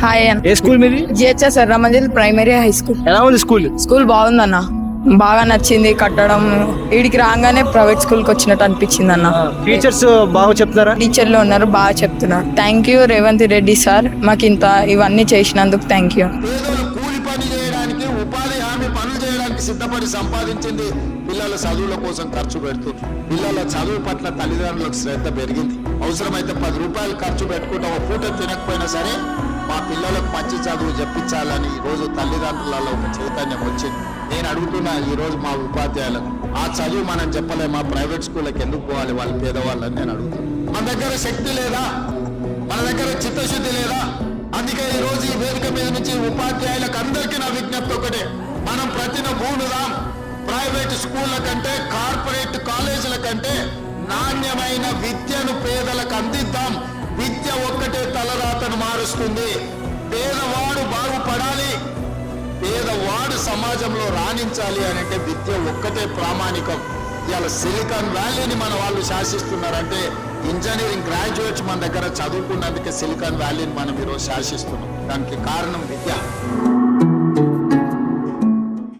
Hi అన్న. ఏ school మీది? GHS Erram Manzil primary high school. ఎలా ఉంది స్కూల్? స్కూల్ బాగుందన్న, బాగా నచ్చింది. కట్టడం వీడికి రాగానే ప్రైవేట్ స్కూల్ కి వచ్చినట్టు అనిపించింది అన్న. టీచర్స్ బాగా చెప్తారా? టీచర్లు ఉన్నారు, బాగా చెప్తున్నారు. Thank you Revanth Reddy sir, మాకు ఇంత ఇవన్నీ చేసినందుకు థ్యాంక్ యూ. పేదలు కూలి పని చేయడానికి, ఉపాధి హామీ పనులు చేయడానికి సిద్ధపడి సంపాదించింది పిల్లల చదువుల కోసం ఖర్చు పెడుతుంది. పిల్లల చదువు పట్ల తల్లిదండ్రులకు శ్రద్ధ పెరిగింది. అవసరమైతే 10 రూపాయలు ఖర్చు పెట్టుకుంటే ఒక పూట తినకపోయినా సరే మా పిల్లలకు మంచి చదువు చెప్పించాలని ఈ రోజు తల్లిదండ్రులలో ఒక చైతన్యం వచ్చింది. నేను అడుగుతున్నా ఈ రోజు మా ఉపాధ్యాయులకు, ఆ చదువు మనం చెప్పలేమా? ప్రైవేట్ స్కూళ్ళకి ఎందుకు పోవాలి వాళ్ళు పేదవాళ్ళని నేను అడుగుతాను. మన దగ్గర శక్తి లేదా? మన దగ్గర చిత్తశుద్ధి లేదా? అందుకే ఈ రోజు ఈ వేదిక మీద నుంచి ఉపాధ్యాయులకు అందరికీ నా విజ్ఞప్తి ఒకటే, మనం ప్రతిన భూమిదాం. ప్రైవేట్ స్కూళ్ళ కంటే, కార్పొరేట్ కాలేజీల కంటే నాణ్యమైన విద్యను పేదలకు అందిద్దాం. విద్య ఒక్కటే తలరాతను మారుస్తుంది. పేదవాడు బాగుపడాలి, పేదవాడు సమాజంలో రాణించాలి అంటే విద్య ఒక్కటే ప్రామాణికం. ఇవాళ సిలికాన్ వ్యాలీని మన వాళ్ళు శాసిస్తున్నారంటే ఇంజనీరింగ్ గ్రాడ్యుయేట్స్ మన దగ్గర చదువుకున్నందుకే సిలికాన్ వ్యాలీని మనం ఈరోజు శాసిస్తున్నాం. దానికి కారణం విద్య.